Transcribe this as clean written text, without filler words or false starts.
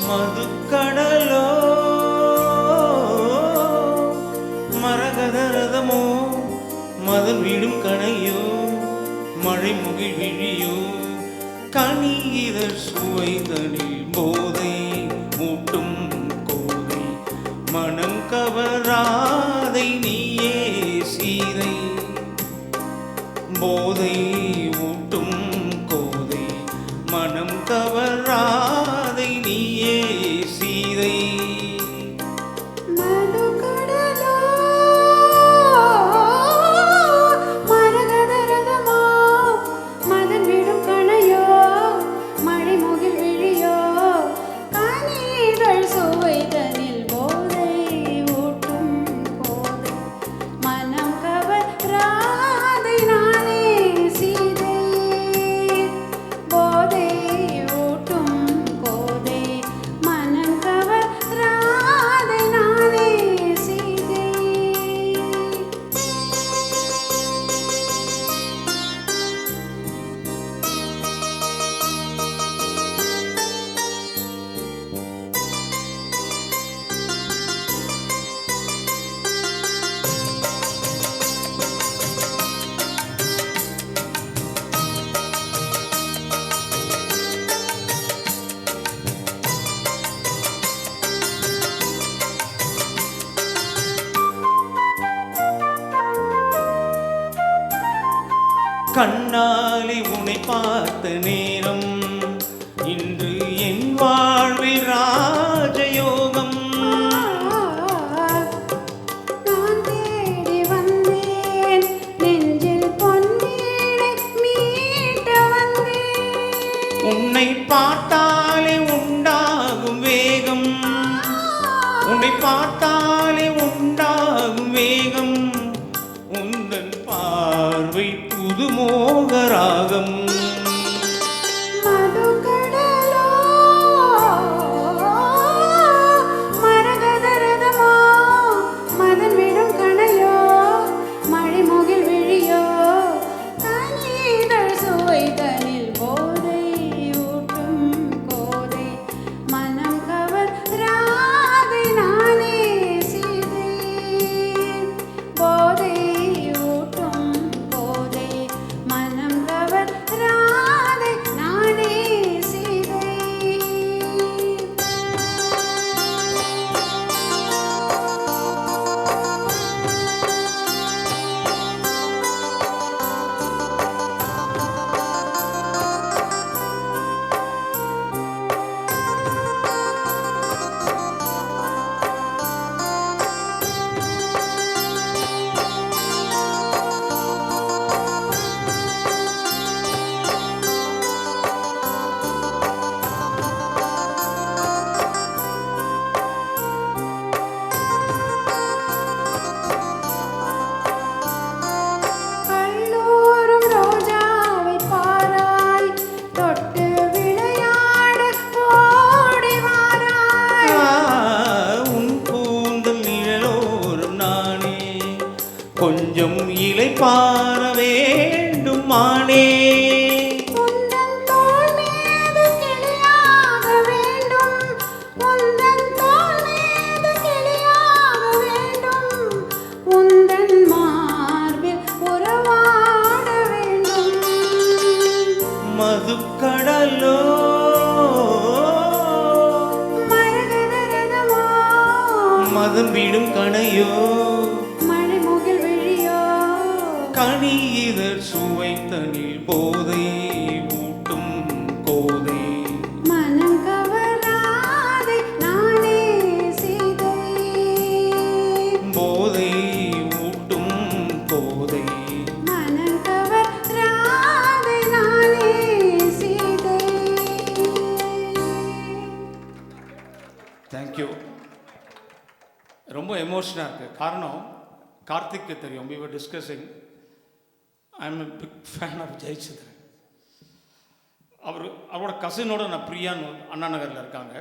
மதுக்கடலோ மரகதரதமோ மதம் விடும் கணையோ மழை முகில் விழியோ கனியிதழ் சுவைதனில் போதை மூட்டும் கோதை மனம் கவராதை நீயே சீதை போதை ஊட்டும் கோதை மனம் கவராதை நீயே சீதை கண்ணாலே உன்னை பார்த்த நேரம் இன்று என் வாழ்வில் ராஜயோகம். நான் தேடி வந்தேன் நெஞ்சில் பொன்னீரை மீட்ட வந்தேன். உன்னை பார்த்தாலே உண்டாகும் வேகம், உன்னை பார்த்தாலே உண்டாகும் வேகம், உந்தன் பார்வை புதுமோகராகம். மதுக்கடலோ மரகதரதமோ மதன் விடும் கணையோ மழை முகில் விழியோ கனிதழ் சுவைதனில் போதை ஊட்டும் கோதை மனம் கவராதை நானே சீதை போதை ஊட்டும் கோதை மனம் கவராதை நானே சீதை. கல்லூரும் ரோஜாவை பாராய் தொட்டு விளையாட ஓடி வாராய். உன் கூந்தல் நிழலோரும் நானே கொஞ்சம் இளைப்பாற வேண்டும் மானே. உந்தன் தோள் மீது கிளியாக வேண்டும், உந்தன் தோள் மீது கிளியாக வேண்டும், உந்தன் மார்பில் உறவாட வேண்டும். மதுக்கடலோ மரகதரதமோ மதம் விடும் கணையோ மழை முகில் விழியோ கனியிதழ் சுவைத்தனில் போதை ஊட்டும் கோதை மனம் கவராதை நானே சீதை போதை ஊட்டும் கோதை. மனம் கவராதை நானே சீதை. தேங்க்யூ. ரொம்ப எமோஷனாக இருக்குது. காரணம் கார்த்திக்கு தெரியும். we were discussing. I am a big fan of Jayachandran. அவரோட கசினோட நான் பிரியான்னு அண்ணா நகரில் இருக்காங்க.